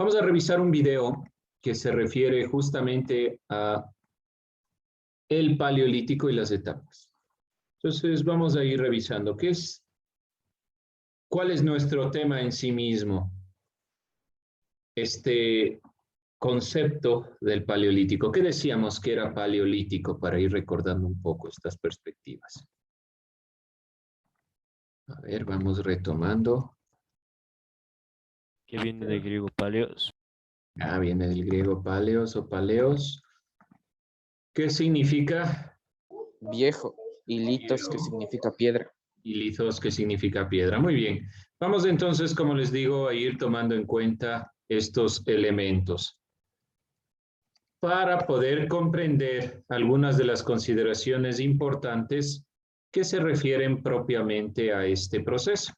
Vamos a revisar un video que se refiere justamente a el Paleolítico y las etapas. Entonces vamos a ir revisando cuál es nuestro tema en sí mismo, este concepto del Paleolítico. ¿Qué decíamos que era Paleolítico para ir recordando un poco estas perspectivas? A ver, vamos retomando. Que viene del griego paleos. Viene del griego paleos o paleos. ¿Qué significa? Viejo. Y litos, que significa piedra. Y lithos, que significa piedra. Muy bien. Vamos entonces, como les digo, a ir tomando en cuenta estos elementos para poder comprender algunas de las consideraciones importantes que se refieren propiamente a este proceso.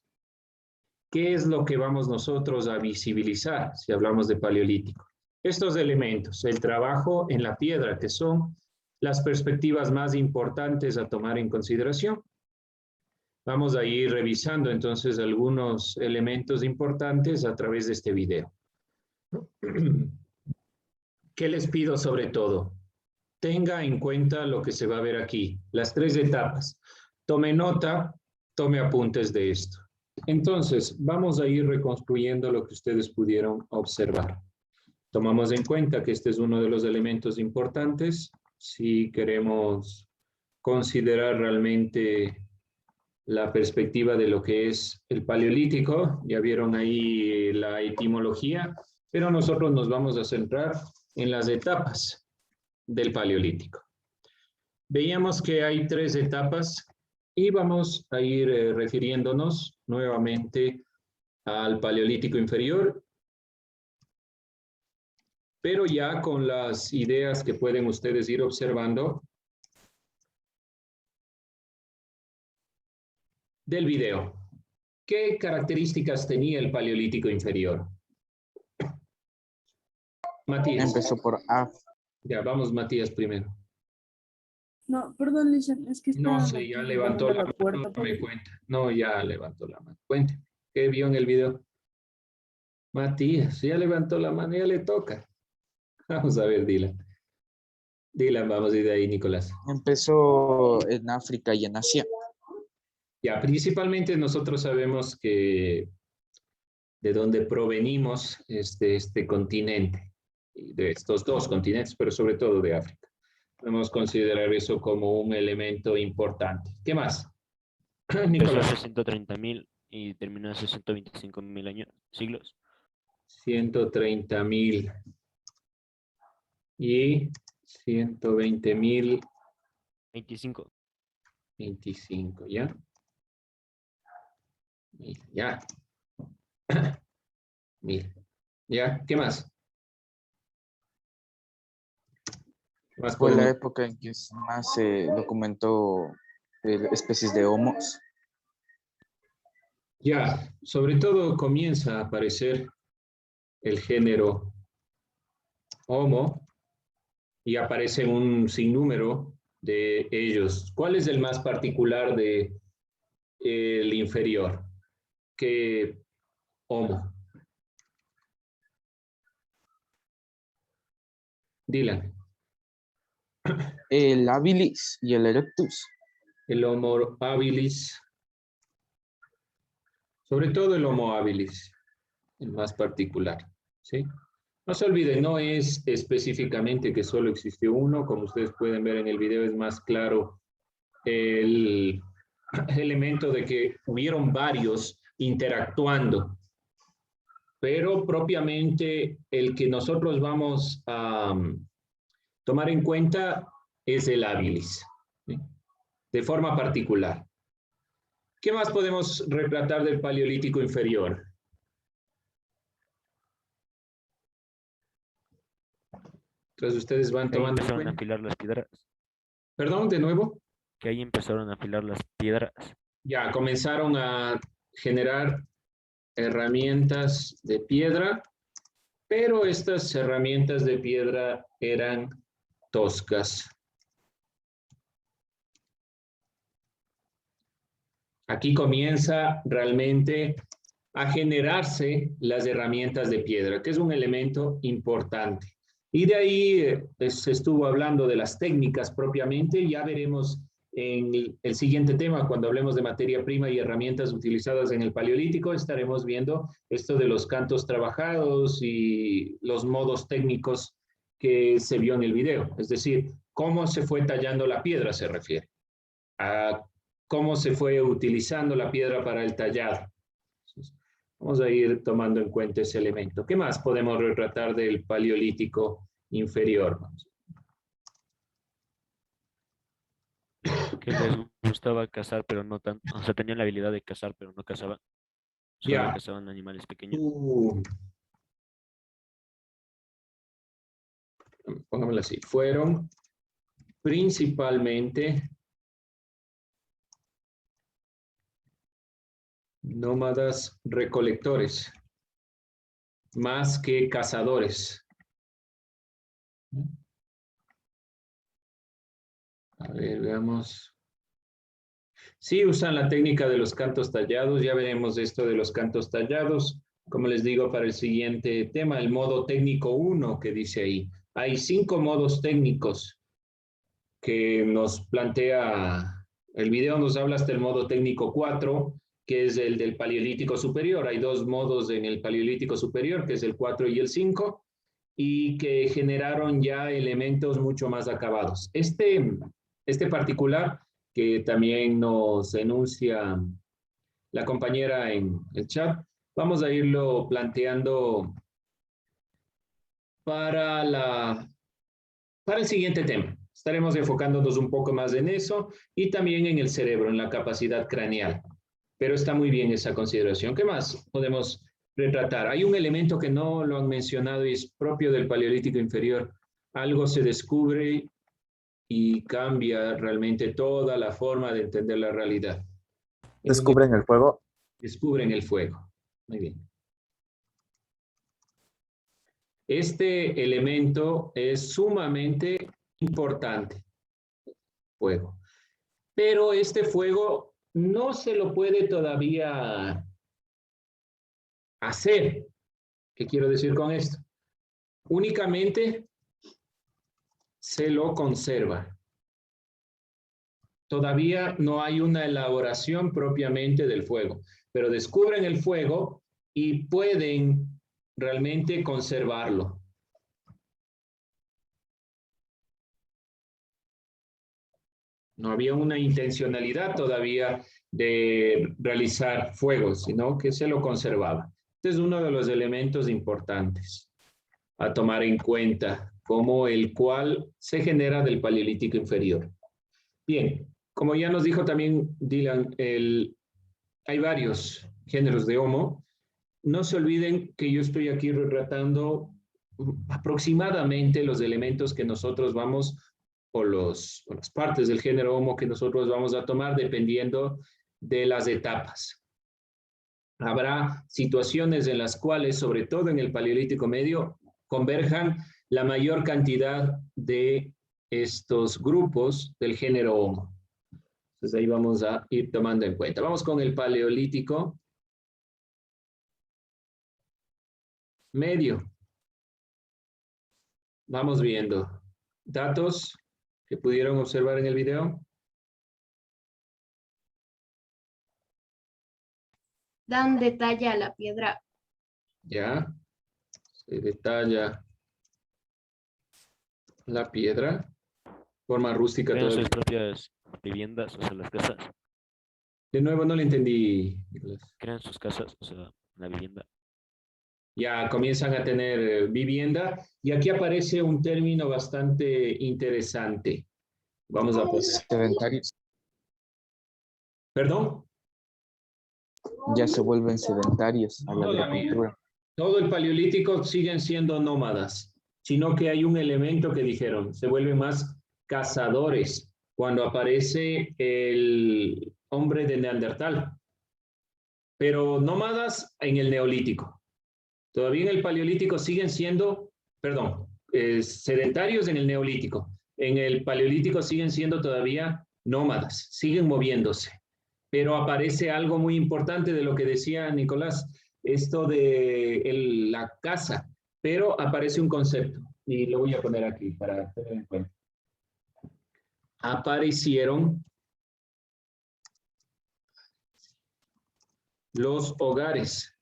¿Qué es lo que vamos nosotros a visibilizar si hablamos de Paleolítico? Estos elementos, el trabajo en la piedra, que son las perspectivas más importantes a tomar en consideración. Vamos a ir revisando entonces algunos elementos importantes a través de este video. ¿Qué les pido sobre todo? Tenga en cuenta lo que se va a ver aquí, las 3 etapas. Tome nota, tome apuntes de esto. Entonces, vamos a ir reconstruyendo lo que ustedes pudieron observar. Tomamos en cuenta que este es uno de los elementos importantes si queremos considerar realmente la perspectiva de lo que es el Paleolítico. Ya vieron ahí la etimología, pero nosotros nos vamos a centrar en las etapas del Paleolítico. Veíamos que hay 3 etapas y vamos a ir refiriéndonos nuevamente al Paleolítico inferior, pero ya con las ideas que pueden ustedes ir observando del video. ¿Qué características tenía el Paleolítico inferior? Matías. Empezó por A. Ya, vamos Matías primero. No, perdón, Lisa, es que No está sé, ya levantó la mano, puerta. no me cuenta. No, ya levantó la mano. Cuente, ¿qué vio en el video? Matías, ya levantó la mano, ya le toca. Vamos a ver, Dylan. Dylan, vamos a ir de ahí, Nicolás. Empezó en África y en Asia. Ya, principalmente nosotros sabemos que de dónde provenimos este continente, de estos 2 continentes, pero sobre todo de África. Podemos considerar eso como un elemento importante. ¿Qué más? Empezó Nicolás. hace 130.000 y terminó hace 125.000 años, siglos. 130.000 y 120.000. 25. 25, ¿ya? Ya. 1000. ¿Ya? ¿Qué más? ¿Qué más Fue la podemos? época en que más se documentó especies de homos. Ya, sobre todo comienza a aparecer el género Homo y aparece un sinnúmero de ellos. ¿Cuál es el más particular de el inferior? ¿Qué Homo? Dylan. El habilis y el erectus. El Homo habilis. Sobre todo el Homo habilis, el más particular, ¿sí? No se olviden, no es específicamente que solo existió uno, como ustedes pueden ver en el video es más claro el elemento de que hubieron varios interactuando, pero propiamente el que nosotros vamos a tomar en cuenta es el habilis, ¿sí? De forma particular. ¿Qué más podemos retratar del Paleolítico inferior? Entonces ustedes van Que ahí tomando en empezaron a cuenta. afilar las piedras. Perdón, de nuevo. Que ahí empezaron a afilar las piedras. Ya comenzaron a generar herramientas de piedra, pero estas herramientas de piedra eran toscas. Aquí comienza realmente a generarse las herramientas de piedra, que es un elemento importante. Y de ahí se estuvo hablando de las técnicas propiamente. Ya veremos en el siguiente tema, cuando hablemos de materia prima y herramientas utilizadas en el Paleolítico, estaremos viendo esto de los cantos trabajados y los modos técnicos que se vio en el video. Es decir, cómo se fue tallando la piedra se refiere a cómo se fue utilizando la piedra para el tallado. Entonces, vamos a ir tomando en cuenta ese elemento. ¿Qué más podemos retratar del Paleolítico inferior? Que les gustaba cazar, pero no tanto. O sea, tenían la habilidad de cazar, pero no cazaban. Solo Ya. cazaban animales pequeños. Pongámoslo así. Fueron principalmente nómadas recolectores, más que cazadores. A ver, veamos. Sí, usan la técnica de los cantos tallados. Ya veremos esto de los cantos tallados. Como les digo, para el siguiente tema, el modo técnico 1 que dice ahí. Hay 5 modos técnicos que nos plantea, el video nos habla hasta el modo técnico 4, que es el del Paleolítico superior. Hay 2 modos en el Paleolítico superior, que es el 4 y el 5, y que generaron ya elementos mucho más acabados. Este particular, que también nos enuncia la compañera en el chat, vamos a irlo planteando para el siguiente tema. Estaremos enfocándonos un poco más en eso y también en el cerebro, en la capacidad craneal. Pero está muy bien esa consideración. ¿Qué más podemos retratar? Hay un elemento que no lo han mencionado y es propio del Paleolítico inferior. Algo se descubre y cambia realmente toda la forma de entender la realidad. ¿Descubren el fuego? Descubren el fuego. Muy bien. Este elemento es sumamente importante, fuego. Pero este fuego no se lo puede todavía hacer. ¿Qué quiero decir con esto? Únicamente se lo conserva. Todavía no hay una elaboración propiamente del fuego, pero descubren el fuego y pueden realmente conservarlo. No había una intencionalidad todavía de realizar fuego, sino que se lo conservaba. Este es uno de los elementos importantes a tomar en cuenta, como el cual se genera del Paleolítico inferior. Bien, como ya nos dijo también Dylan, hay varios géneros de Homo. No se olviden que yo estoy aquí retratando aproximadamente los elementos que nosotros vamos, o las partes del género Homo que nosotros vamos a tomar dependiendo de las etapas. Habrá situaciones en las cuales, sobre todo en el Paleolítico medio, converjan la mayor cantidad de estos grupos del género Homo. Entonces ahí vamos a ir tomando en cuenta. Vamos con el Paleolítico medio. Vamos viendo datos que pudieron observar en el video. Dan detalle a la piedra. Ya. Se detalla la piedra. Forma rústica. Crean Todavía. sus propias viviendas, o sea, las casas. De nuevo, no le entendí, Nicolás. Crean sus casas, o sea, la vivienda. Ya comienzan a tener vivienda. Y aquí aparece un término bastante interesante. Vamos a poner. Sedentarios. ¿Perdón? Ya se vuelven sedentarios a la Todavía. agricultura. Todo el Paleolítico siguen siendo nómadas, sino que hay un elemento que dijeron, se vuelven más cazadores cuando aparece el hombre de Neandertal. Pero nómadas en el Neolítico. Todavía en el Paleolítico siguen siendo, sedentarios en el Neolítico. En el Paleolítico siguen siendo todavía nómadas, siguen moviéndose. Pero aparece algo muy importante de lo que decía Nicolás. esto de la casa, pero aparece un concepto y lo voy a poner aquí para tener en cuenta. Aparecieron los hogares,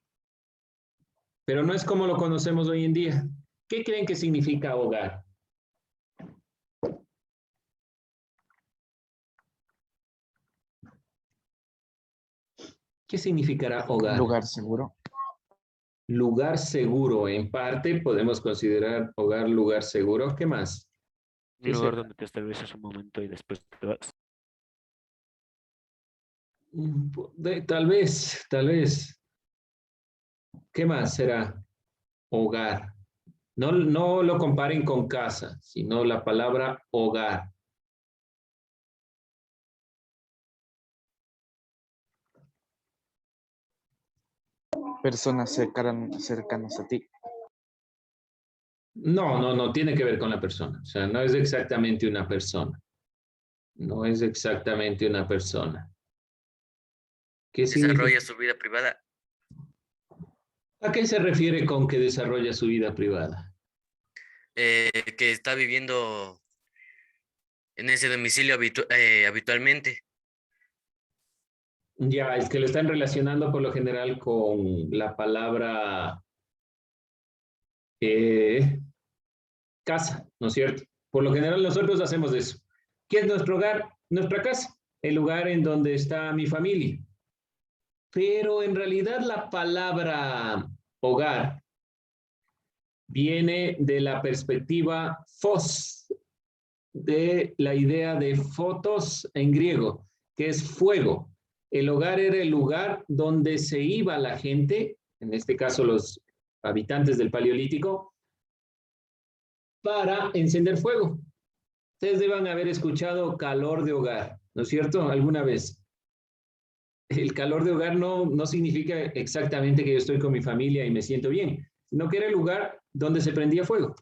pero no es como lo conocemos hoy en día. ¿Qué creen que significa hogar? ¿Qué significará hogar? Lugar seguro. Lugar seguro. En parte podemos considerar hogar lugar seguro. ¿Qué más? Un ¿Qué lugar será? donde te estableces un momento y después te vas. Tal vez, tal vez. ¿Qué más será hogar? No, no lo comparen con casa, sino la palabra hogar. Personas cercanas a ti. No tiene que ver con la persona. O sea, no es exactamente una persona. No es exactamente una persona. ¿Qué significa? Desarrolla su vida privada. ¿A qué se refiere con que desarrolla su vida privada? Que está viviendo en ese domicilio habitualmente. Ya, es que lo están relacionando por lo general con la palabra casa, ¿no es cierto? Por lo general nosotros hacemos eso. ¿Qué es nuestro hogar? Nuestra casa, el lugar en donde está mi familia. Pero en realidad la palabra hogar viene de la perspectiva phos, de la idea de fotos en griego, que es fuego. El hogar era el lugar donde se iba la gente, en este caso los habitantes del Paleolítico, para encender fuego. Ustedes deben haber escuchado calor de hogar, ¿no es cierto? ¿Alguna vez? El calor de hogar no significa exactamente que yo estoy con mi familia y me siento bien, sino que era el lugar donde se prendía fuego.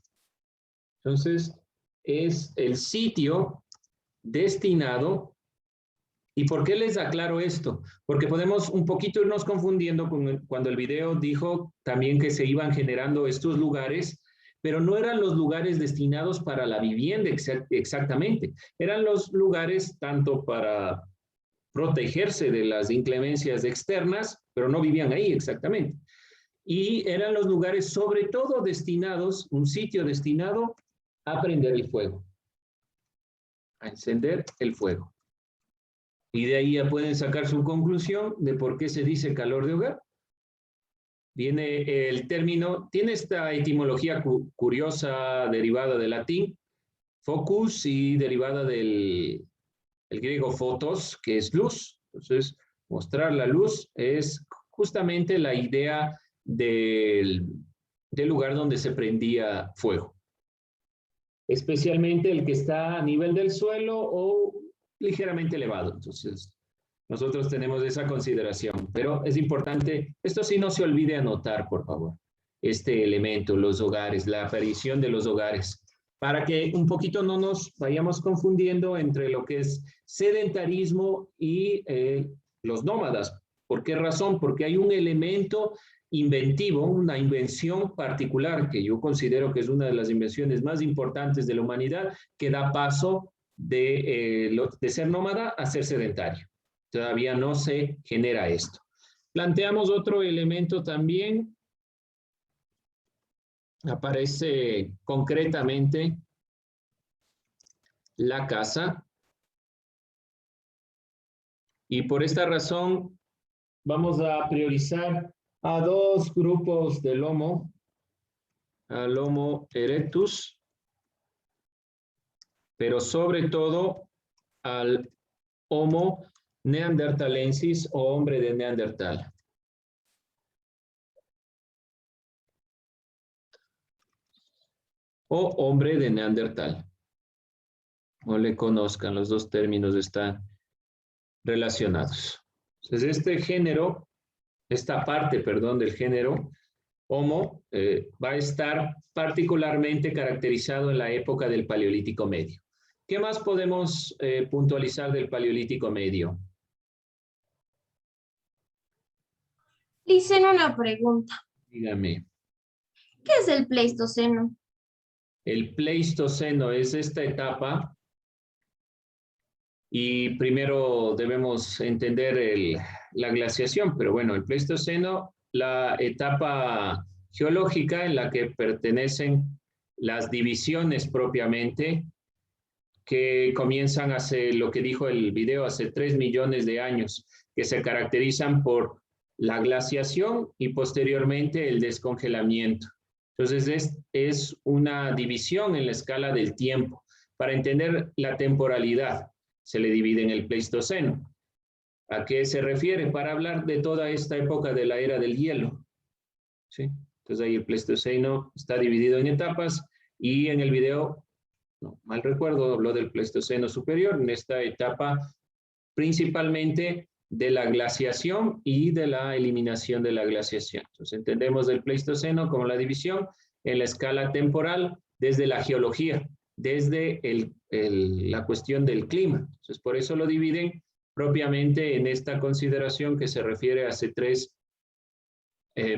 Entonces, es el sitio destinado. ¿Y por qué les aclaro esto? Porque podemos un poquito irnos confundiendo cuando el video dijo también que se iban generando estos lugares, pero no eran los lugares destinados para la vivienda exactamente. Eran los lugares tanto para protegerse de las inclemencias externas, pero no vivían ahí exactamente. Y eran los lugares sobre todo destinados, un sitio destinado a prender el fuego, a encender el fuego. Y de ahí ya pueden sacar su conclusión de por qué se dice calor de hogar. Viene el término, tiene esta etimología curiosa derivada del latín, focus, y derivada del griego photos, que es luz. Entonces, mostrar la luz es justamente la idea del lugar donde se prendía fuego. Especialmente el que está a nivel del suelo o ligeramente elevado. Entonces, nosotros tenemos esa consideración, pero es importante, esto sí no se olvide anotar, por favor, este elemento, los hogares, la aparición de los hogares, para que un poquito no nos vayamos confundiendo entre lo que es sedentarismo y los nómadas. ¿Por qué razón? Porque hay un elemento inventivo, una invención particular que yo considero que es una de las invenciones más importantes de la humanidad, que da paso de ser nómada a ser sedentario. Todavía no se genera esto. Planteamos otro elemento también. Aparece concretamente la casa. Y por esta razón vamos a priorizar a dos grupos del Homo, al Homo erectus, pero sobre todo al Homo neanderthalensis o hombre de Neandertal. O hombre de Neandertal. No le conozcan, los dos términos están relacionados. Entonces, este género, esta parte, perdón, del género Homo va a estar particularmente caracterizado en la época del Paleolítico Medio. ¿Qué más podemos puntualizar del Paleolítico Medio? Dicen una pregunta. Dígame. ¿Qué es el Pleistoceno? El Pleistoceno es esta etapa y primero debemos entender la glaciación, pero bueno, el Pleistoceno, la etapa geológica en la que pertenecen las divisiones propiamente, que comienzan hace, lo que dijo el video, hace 3 millones de años, que se caracterizan por la glaciación y posteriormente el descongelamiento. Entonces es una división en la escala del tiempo. Para entender la temporalidad, se le divide en el Pleistoceno. ¿A qué se refiere? Para hablar de toda esta época de la era del hielo. ¿Sí? Entonces ahí el Pleistoceno está dividido en etapas y en el video, no mal recuerdo, habló del Pleistoceno superior, en esta etapa principalmente de la glaciación y de la eliminación de la glaciación. Entonces entendemos el Pleistoceno como la división en la escala temporal desde la geología, desde la cuestión del clima. Entonces por eso lo dividen propiamente en esta consideración que se refiere a hace 3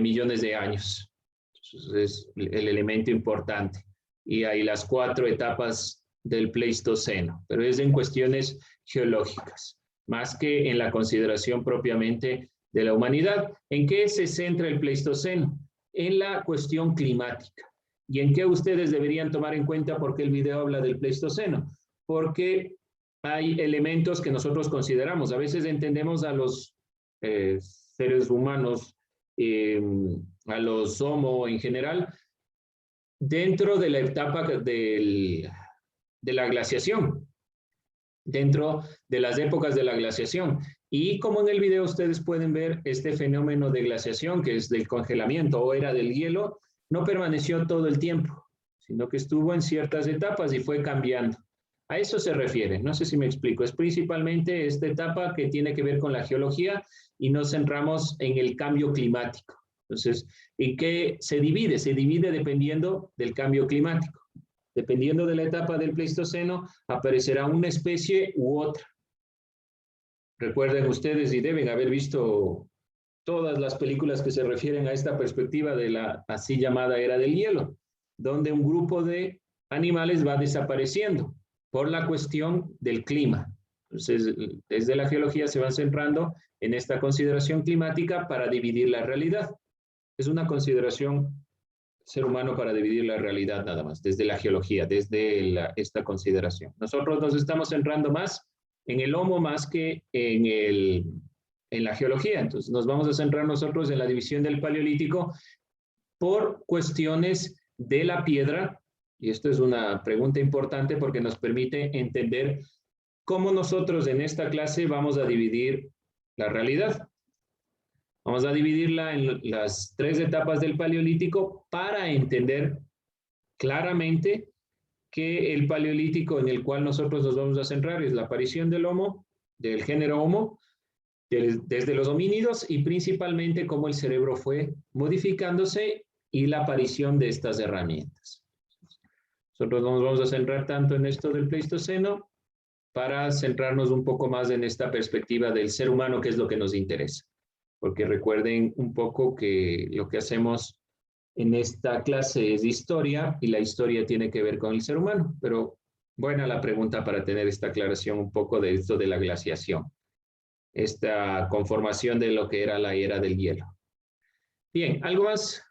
millones de años. Entonces es el elemento importante. Y hay las 4 etapas del Pleistoceno, pero es en cuestiones geológicas, más que en la consideración propiamente de la humanidad. ¿En qué se centra el Pleistoceno? En la cuestión climática. ¿Y en qué ustedes deberían tomar en cuenta por qué el video habla del Pleistoceno? Porque hay elementos que nosotros consideramos. A veces entendemos a los seres humanos, a los Homo en general, dentro de la etapa de la glaciación, dentro de las épocas de la glaciación. Y como en el video ustedes pueden ver, este fenómeno de glaciación, que es del congelamiento o era del hielo, no permaneció todo el tiempo, sino que estuvo en ciertas etapas y fue cambiando. A eso se refiere, no sé si me explico, es principalmente esta etapa que tiene que ver con la geología y nos centramos en el cambio climático. Entonces, ¿en qué se divide? Se divide dependiendo del cambio climático. Dependiendo de la etapa del Pleistoceno, aparecerá una especie u otra. Recuerden ustedes y deben haber visto todas las películas que se refieren a esta perspectiva de la así llamada era del hielo, donde un grupo de animales va desapareciendo por la cuestión del clima. Entonces, desde la geología se van centrando en esta consideración climática para dividir la realidad. Es una consideración ser humano para dividir la realidad nada más, desde la geología, desde esta consideración. Nosotros nos estamos centrando más en el Homo más que en la geología. Entonces nos vamos a centrar nosotros en la división del Paleolítico por cuestiones de la piedra, y esto es una pregunta importante porque nos permite entender cómo nosotros en esta clase vamos a dividir la realidad. Vamos a dividirla en las 3 etapas del Paleolítico para entender claramente que el Paleolítico en el cual nosotros nos vamos a centrar es la aparición del Homo, del género Homo, desde los homínidos y principalmente cómo el cerebro fue modificándose y la aparición de estas herramientas. Nosotros nos vamos a centrar tanto en esto del Pleistoceno para centrarnos un poco más en esta perspectiva del ser humano, que es lo que nos interesa. Porque recuerden un poco que lo que hacemos en esta clase es historia y la historia tiene que ver con el ser humano. Pero buena la pregunta para tener esta aclaración un poco de esto de la glaciación, esta conformación de lo que era la era del hielo. Bien, ¿algo más?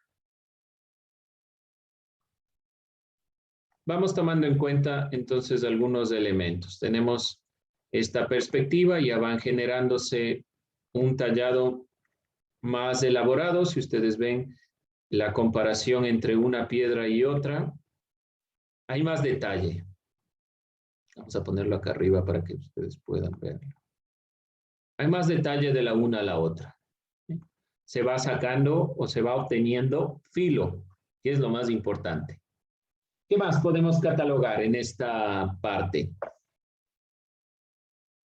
Vamos tomando en cuenta entonces algunos elementos. Tenemos esta perspectiva, ya van generándose un tallado más elaborado. Si ustedes ven la comparación entre una piedra y otra, hay más detalle. Vamos a ponerlo acá arriba para que ustedes puedan verlo. Hay más detalle de la una a la otra. Se va sacando o se va obteniendo filo, que es lo más importante. ¿Qué más podemos catalogar en esta parte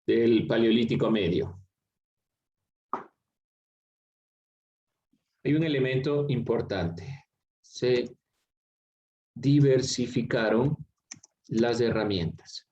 del Paleolítico Medio? Hay un elemento importante. Se diversificaron las herramientas.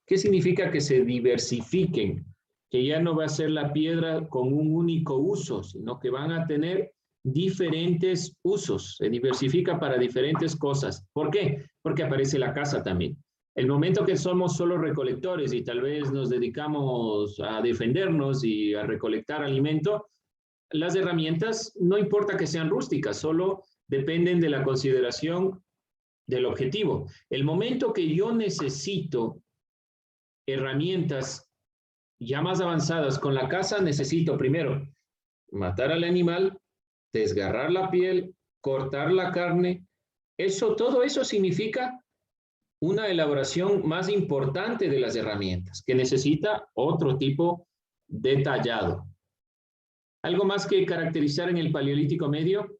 ¿Qué significa que se diversifiquen que ya no va a ser la piedra con un único uso, sino que van a tener diferentes usos, se diversifica para diferentes cosas. ¿Por qué? Porque aparece la casa también. El momento que somos solo recolectores y tal vez nos dedicamos a defendernos y a recolectar alimento, las herramientas no importa que sean rústicas, solo dependen de la consideración del objetivo. El momento que yo necesito herramientas ya más avanzadas con la caza, necesito primero matar al animal, desgarrar la piel, cortar la carne. Todo eso significa una elaboración más importante de las herramientas, que necesita otro tipo de tallado. ¿Algo más que caracterizar en el Paleolítico Medio?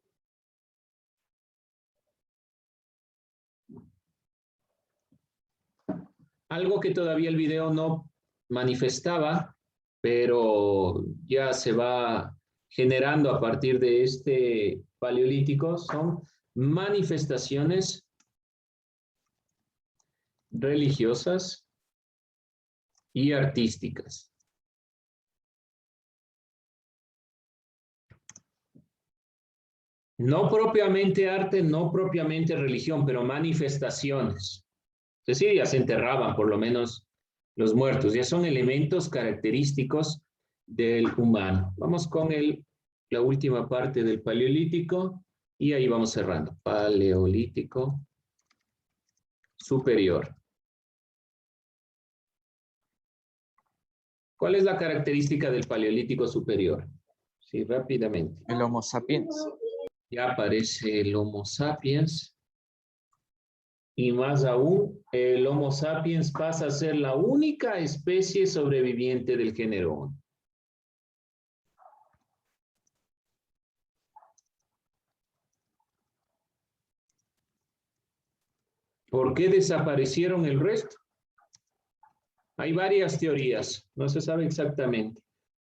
Algo que todavía el video no manifestaba, pero ya se va generando a partir de este Paleolítico, son manifestaciones religiosas y artísticas. No propiamente arte, no propiamente religión, pero manifestaciones. Es decir, ya se enterraban por lo menos los muertos, ya son elementos característicos del humano. Vamos con la última parte del Paleolítico y ahí vamos cerrando. Paleolítico superior. ¿Cuál es la característica del Paleolítico superior? Sí, rápidamente. El Homo sapiens. Ya aparece el Homo sapiens. Y más aún, el Homo sapiens pasa a ser la única especie sobreviviente del género. ¿Por qué desaparecieron el resto? Hay varias teorías, no se sabe exactamente.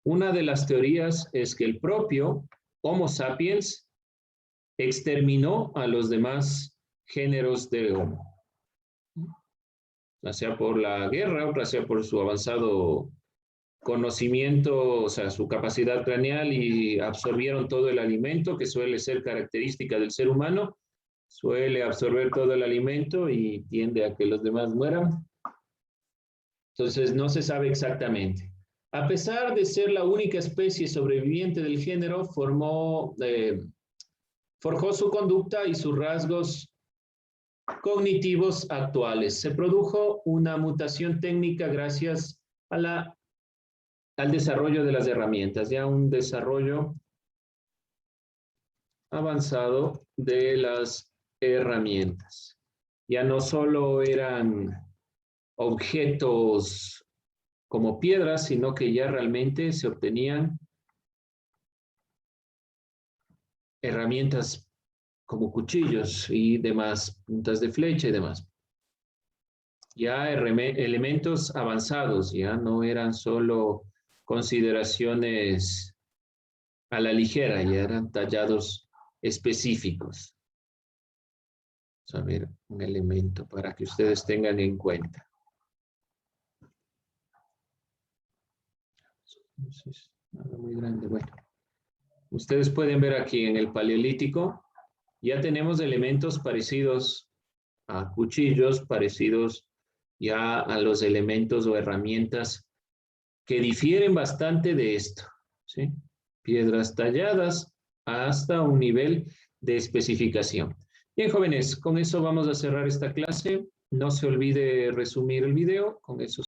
Una de las teorías es que el propio Homo sapiens exterminó a los demás géneros de Homo. Ya sea por la guerra, o sea por su avanzado conocimiento, o sea, su capacidad craneal, y absorbieron todo el alimento, que suele ser característica del ser humano. Suele absorber todo el alimento y tiende a que los demás mueran. Entonces, no se sabe exactamente. A pesar de ser la única especie sobreviviente del género, forjó su conducta y sus rasgos cognitivos actuales. Se produjo una mutación técnica gracias a al desarrollo de las herramientas, ya un desarrollo avanzado de las herramientas. Ya no solo eran objetos como piedras, sino que ya realmente se obtenían herramientas como cuchillos y demás, puntas de flecha y demás. Ya elementos avanzados, ya no eran solo consideraciones a la ligera, ya eran tallados específicos. Vamos a ver un elemento para que ustedes tengan en cuenta. Entonces, nada muy grande. Bueno, ustedes pueden ver aquí en el Paleolítico, ya tenemos elementos parecidos a cuchillos, parecidos ya a los elementos o herramientas que difieren bastante de esto, ¿sí? Piedras talladas hasta un nivel de especificación. Bien, jóvenes, con eso vamos a cerrar esta clase. No se olvide resumir el video, con eso